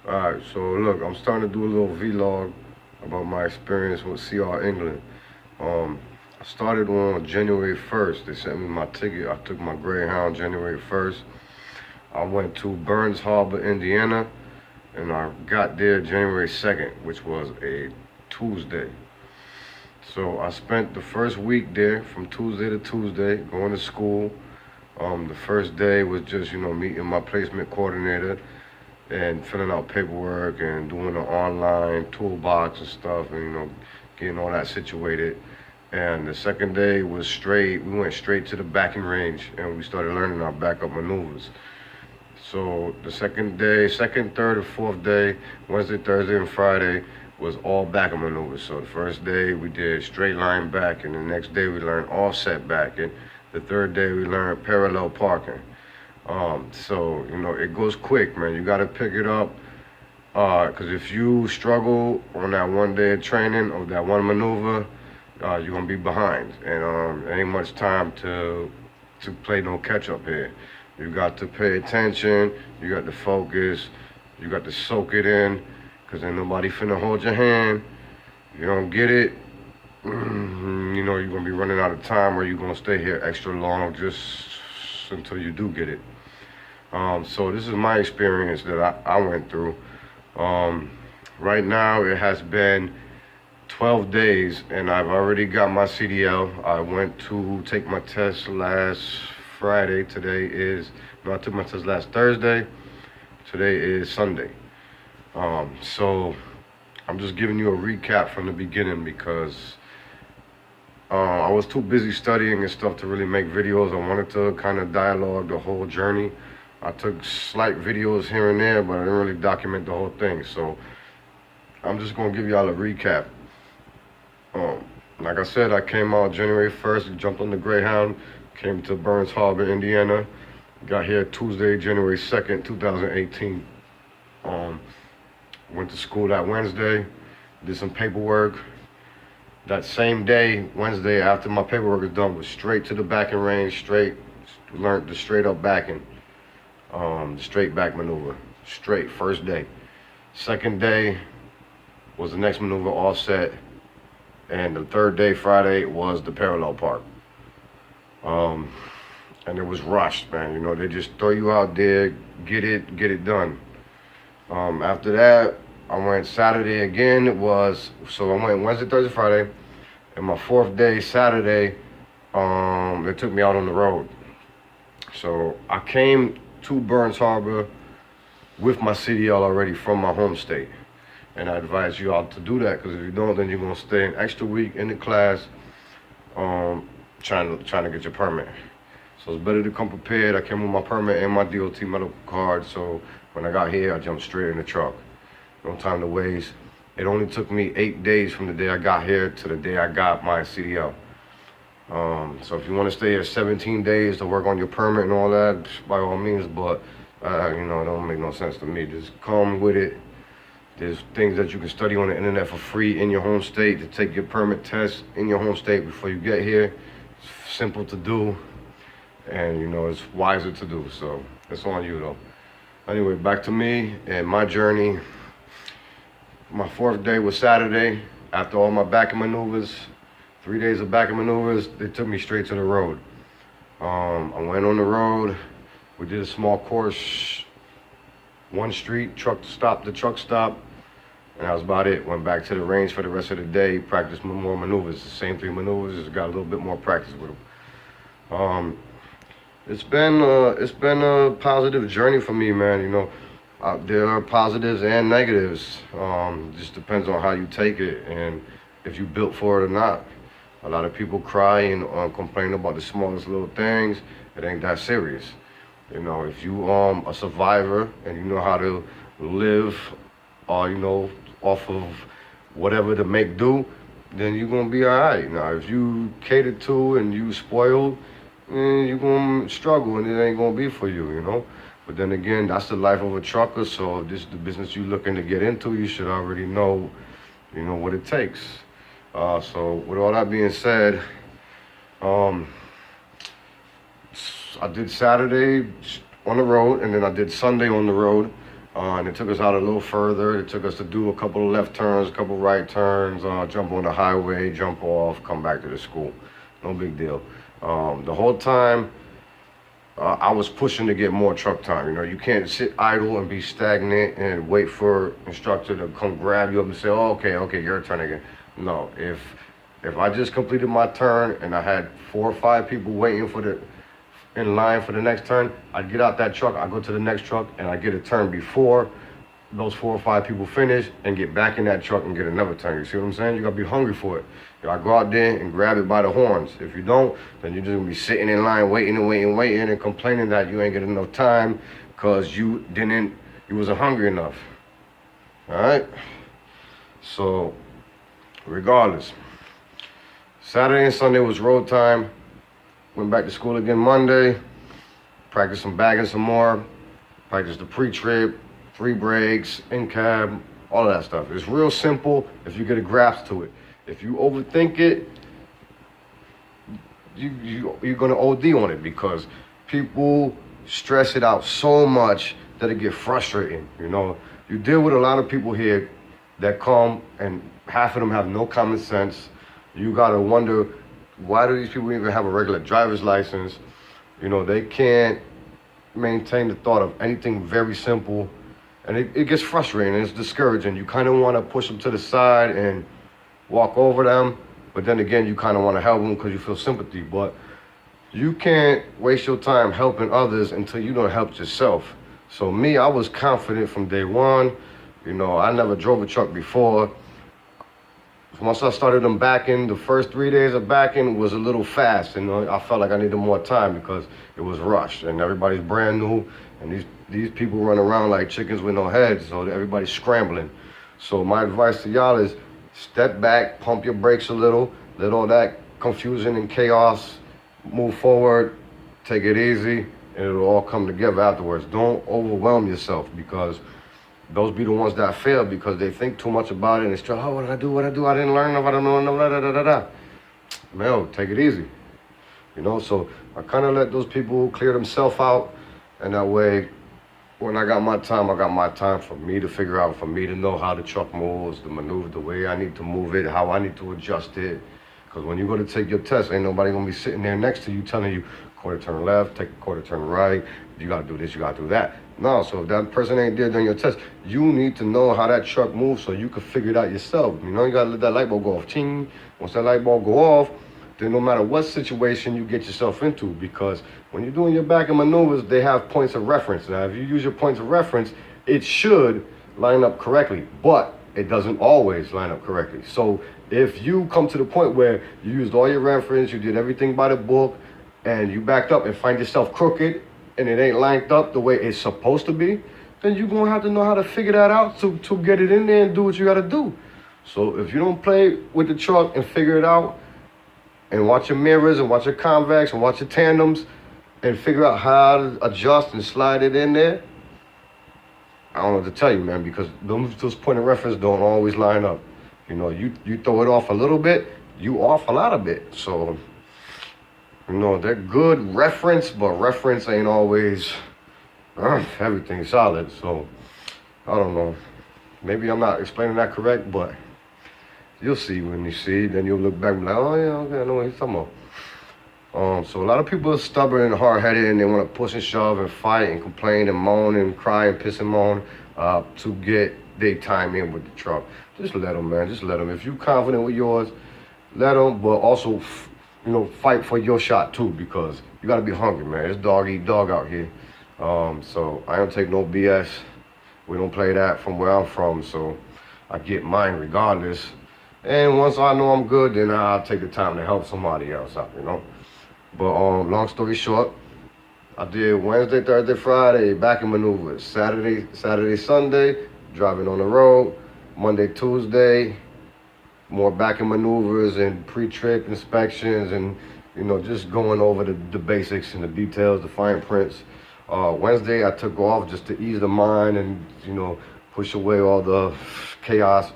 Alright, so look, I'm starting to do a little vlog about my experience with CR England. Um, I started on January 1st. They sent me my ticket. I took my Greyhound January 1st. I went to Burns Harbor, Indiana, and I got there January 2nd, which was a Tuesday. So I spent the first week there from Tuesday to Tuesday going to school. The first day was just, meeting my placement coordinator and filling out paperwork and doing the online toolbox and stuff and, getting all that situated. And the second day was we went straight to the backing range and we started learning our backup maneuvers. So the second, third, and fourth day, Wednesday, Thursday, and Friday was all backup maneuvers. So the first day we did straight line back, and the next day we learned offset back, and the third day we learned parallel parking. So it goes quick, man. You got to pick it up, because if you struggle on that one day of training or that one maneuver, you're gonna be behind, and ain't much time to play no catch up here. You got to pay attention, you got to focus, you got to soak it in, because ain't nobody finna hold your hand. You don't get it, you're gonna be running out of time, or you're gonna stay here extra long just until you do get it. So this is my experience that I went through. Right now it has been 12 days and I've already got my CDL. I went to take my test last Friday. I took my test last Thursday. Today is Sunday. So I'm just giving you a recap from the beginning because I was too busy studying and stuff to really make videos. I wanted to kind of dialogue the whole journey. I took slight videos here and there, but I didn't really document the whole thing. So I'm just gonna give y'all a recap. Like I said, I came out January 1st, jumped on the Greyhound, came to Burns Harbor, Indiana, got here Tuesday, January 2nd, 2018. Went to school that Wednesday, did some paperwork. That same day, Wednesday, after my paperwork was done, was straight to the backing range, learned the straight up backing, the straight back maneuver, straight, first day. Second day was the next maneuver, offset. And the third day, Friday, was the parallel park. And it was rushed, man. They just throw you out there, get it done. After that, I went Saturday again. So I went Wednesday, Thursday, Friday. And my fourth day, Saturday, they took me out on the road. So I came to Burns Harbor with my CDL already from my home state. And I advise you all to do that, because if you don't, then you're gonna stay an extra week in the class, trying to get your permit. So it's better to come prepared. I came with my permit and my DOT medical card, so when I got here, I jumped straight in the truck. No time to waste. It only took me 8 days from the day I got here to the day I got my CDL. So if you want to stay here 17 days to work on your permit and all that, by all means, but it don't make no sense to me. Just come with it. There's things that you can study on the internet for free in your home state to take your permit test in your home state before you get here. It's simple to do, and it's wiser to do, so it's on you though. Anyway, back to me and my journey. My fourth day was Saturday. After all my backing maneuvers, 3 days of backing maneuvers, they took me straight to the road. I went on the road. We did a small course, one street, truck stop, and that was about it. Went back to the range for the rest of the day, practiced more maneuvers. The same 3 maneuvers, just got a little bit more practice with them. It's been a positive journey for me, man. There are positives and negatives. Just depends on how you take it and if you built for it or not. A lot of people cry and complain about the smallest little things. It ain't that serious. If you a survivor and you know how to live, off of whatever to make do, then you're gonna be all right. Now, if you cater to and you spoiled, then you're gonna struggle and it ain't gonna be for you, But then again, that's the life of a trucker. So if this is the business you're looking to get into, you should already know, what it takes. So with all that being said, I did Saturday on the road, and then I did Sunday on the road. And it took us out a little further. It took us to do a couple of left turns, a couple of right turns, jump on the highway, jump off, come back to the school. No big deal. The whole time, I was pushing to get more truck time. You know, you can't sit idle and be stagnant and wait for instructor to come grab you up and say, oh, okay, your turn again. No, if I just completed my turn and I had 4 or 5 people waiting in line for the next turn, I'd get out that truck, I'd go to the next truck, and I'd get a turn before those 4 or 5 people finish and get back in that truck and get another turn. You see what I'm saying? You gotta be hungry for it. You gotta go out there and grab it by the horns. If you don't, then you're just gonna be sitting in line waiting and complaining that you ain't getting enough time because you wasn't hungry enough. All right? So, regardless, Saturday and Sunday was road time. Went back to school again Monday. Practiced some bagging some more. Practiced the pre-trip, 3 breaks, in-cab, all of that stuff. It's real simple if you get a grasp to it. If you overthink it, you're gonna OD on it because people stress it out so much that it get frustrating. You know, you deal with a lot of people here that come and half of them have no common sense. You gotta wonder, why do these people even have a regular driver's license? You know, they can't maintain the thought of anything very simple, and it gets frustrating and it's discouraging. You kind of want to push them to the side and walk over them, but then again, you kind of want to help them because you feel sympathy. But you can't waste your time helping others until you don't help yourself. So me, I was confident from day one. You know, I never drove a truck before. Once I started them backing, the first 3 days of backing was a little fast, and I felt like I needed more time because it was rushed and everybody's brand new, and these people run around like chickens with no heads, so everybody's scrambling. So my advice to y'all is step back, pump your brakes a little, let all that confusion and chaos move forward, take it easy, and it'll all come together afterwards. Don't overwhelm yourself because those be the ones that fail because they think too much about it and it's try, oh, what did I do? I didn't learn enough, I don't know, da. Man, take it easy. You know, so I kind of let those people clear themselves out, and that way, when I got my time for me to figure out, for me to know how the truck moves, the maneuver, the way I need to move it, how I need to adjust it. Because when you go to take your test, ain't nobody gonna be sitting there next to you telling you, quarter turn left, take a quarter turn right, you gotta do this, you gotta do that. No, so if that person ain't there during your test, you need to know how that truck moves so you can figure it out yourself. You know, you gotta let that light bulb go off. Ching. Once that light bulb go off, then no matter what situation you get yourself into, because when you're doing your backing maneuvers, they have points of reference. Now, if you use your points of reference, it should line up correctly, but it doesn't always line up correctly. So if you come to the point where you used all your reference, you did everything by the book, and you backed up and find yourself crooked, and it ain't lined up the way it's supposed to be, then you're gonna have to know how to figure that out to get it in there and do what you gotta do. So if you don't play with the truck and figure it out, and watch your mirrors and watch your convex and watch your tandems and figure out how to adjust and slide it in there, I don't know what to tell you, man, because those point of reference don't always line up. You know, you throw it off a little bit, you off a lot of bit. So, you know, they're good reference, but reference ain't always everything solid. So, I don't know. Maybe I'm not explaining that correct, but you'll see when you see it. Then you'll look back and be like, oh, yeah, okay, I know what he's talking about. So a lot of people are stubborn and hard-headed, and they want to push and shove and fight and complain and moan and cry and piss and moan to get their time in with the truck. Just let them, man. Just let them. If you're confident with yours, let them, but also, you know, fight for your shot too, because you got to be hungry, man. It's dog eat dog out here. So I don't take no BS. We don't play that from where I'm from, so I get mine regardless. And once I know I'm good, then I'll take the time to help somebody else out, you know. But long story short, I did Wednesday, Thursday, Friday, backing maneuvers. Saturday, Sunday, driving on the road. Monday, Tuesday, more backing maneuvers and pre-trip inspections and, you know, just going over the basics and the details, the fine prints. Wednesday, I took off just to ease the mind and, you know, push away all the chaos.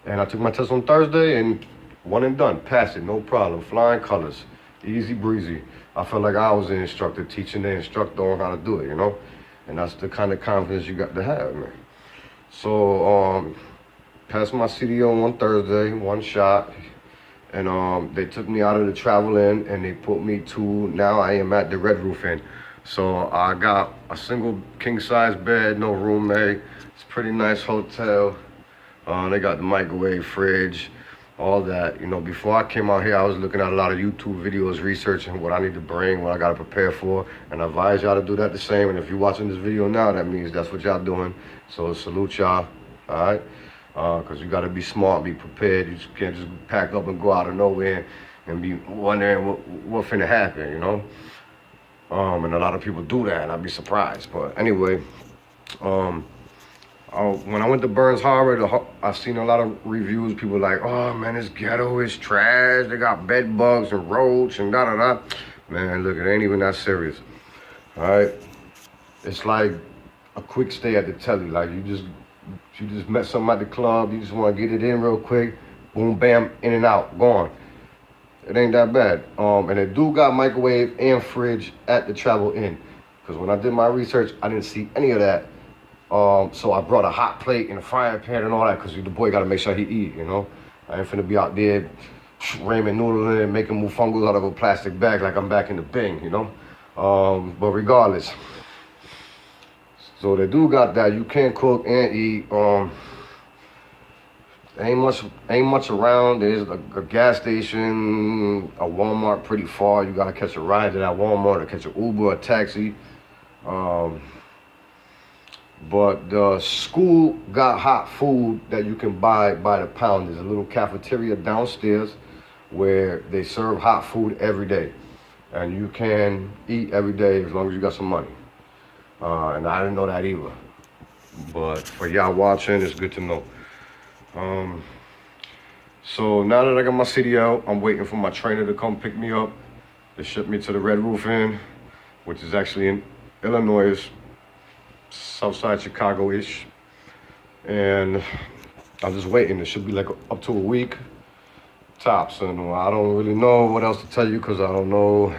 And I took my test on Thursday and one and done. Passed it, no problem. Flying colors, easy breezy. I felt like I was the instructor teaching the instructor on how to do it, you know? And that's the kind of confidence you got to have, man. So passed my CDO on Thursday, one shot, and they took me out of the travel inn and they put me to, now I am at the Red Roof Inn. So I got a single king size bed, no roommate. It's a pretty nice hotel. They got the microwave, fridge, all that. You know, before I came out here, I was looking at a lot of YouTube videos, researching what I need to bring, what I gotta prepare for, and I advise y'all to do that the same. And if you're watching this video now, that means that's what y'all doing. So salute y'all, all right? Because you gotta be smart, be prepared. You just can't just pack up and go out of nowhere and be wondering what finna happen, you know? And a lot of people do that, and I'd be surprised. But anyway, when I went to Burns Harbor, I seen a lot of reviews. People like, oh man, this ghetto is trash. They got bed bugs and roach and da-da-da. Man, look, it ain't even that serious, all right? It's like a quick stay at the telly. Like you just met something at the club. You just want to get it in real quick. Boom, bam, in and out, gone. It ain't that bad. And they do got microwave and fridge at the travel inn. Because when I did my research, I didn't see any of that. So I brought a hot plate and a frying pan and all that, because the boy got to make sure he eat, you know. I ain't finna be out there ramen noodling and making mufungos out of a plastic bag like I'm back in the Bing, you know. But regardless, so they do got that. You can cook and eat. Ain't much around. There's a gas station, a Walmart pretty far. You gotta catch a ride to that Walmart or catch an Uber, a taxi. But the school got hot food that you can buy by the pound. There's a little cafeteria downstairs where they serve hot food every day. And you can eat every day as long as you got some money. And I didn't know that either. But for y'all watching, it's good to know. So now that I got my CDL, I'm waiting for my trainer to come pick me up. They shipped me to the Red Roof Inn, which is actually in Illinois, Southside Chicago-ish. And I'm just waiting. It should be like up to a week tops. And I don't really know what else to tell you because I don't know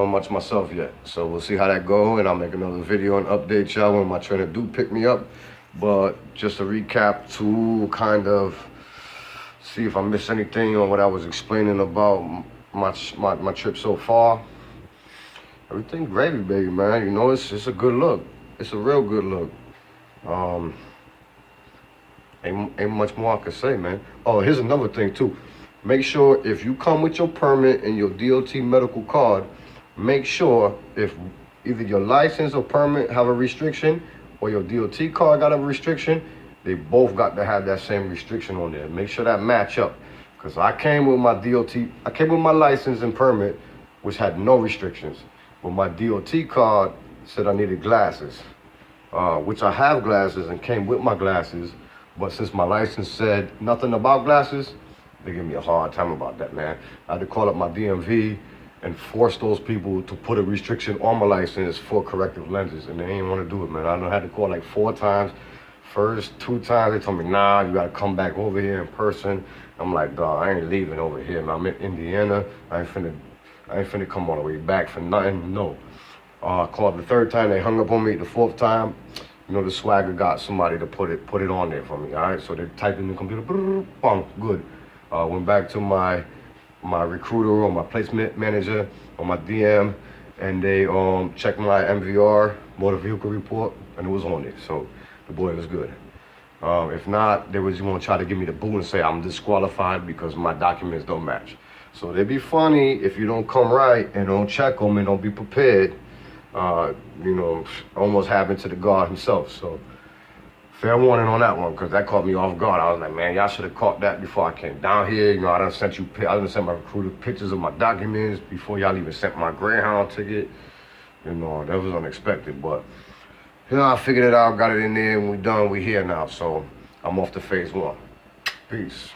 much myself yet. So we'll see how that go, and I'll make another video and update y'all when my trainer do pick me up. But just to recap, to kind of see if I missed anything on what I was explaining about my trip so far. Everything gravy, baby, man. You know, it's a good look. It's a real good look. Ain't much more I can say, man. Oh, here's another thing too. Make sure if you come with your permit and your DOT medical card, make sure if either your license or permit have a restriction or your DOT card got a restriction, they both got to have that same restriction on there. Make sure that match up. Because I came with my license and permit, which had no restrictions. But my DOT card said I needed glasses, which I have glasses and came with my glasses. But since my license said nothing about glasses, they give me a hard time about that, man. I had to call up my DMV and force those people to put a restriction on my license for corrective lenses, and they ain't want to do it, man. I had to call like 4 times. First 2 times, they told me, nah, you got to come back over here in person. I'm like, dawg, I ain't leaving over here, man. I'm in Indiana. I ain't finna come all the way back for nothing, no. I called the 3rd time, they hung up on me. The 4th time, you know, the swagger got somebody to put it on there for me, all right? So they typed in the computer, boom, good. Went back to my recruiter or my placement manager or my DM, and they checked my MVR, motor vehicle report, and it was on it. So the boy was good. If not, they was going to try to give me the boo and say I'm disqualified because my documents don't match. So they'd be funny if you don't come right and don't check them and don't be prepared. You know, almost happened to the guard himself. So fair warning on that one, because that caught me off guard. I was like, man, y'all should have caught that before I came down here. You know, I done sent my recruiter pictures of my documents before y'all even sent my Greyhound ticket. You know, that was unexpected, but you know, I figured it out, got it in there, and we done. We here now, so I'm off to phase 1. Peace.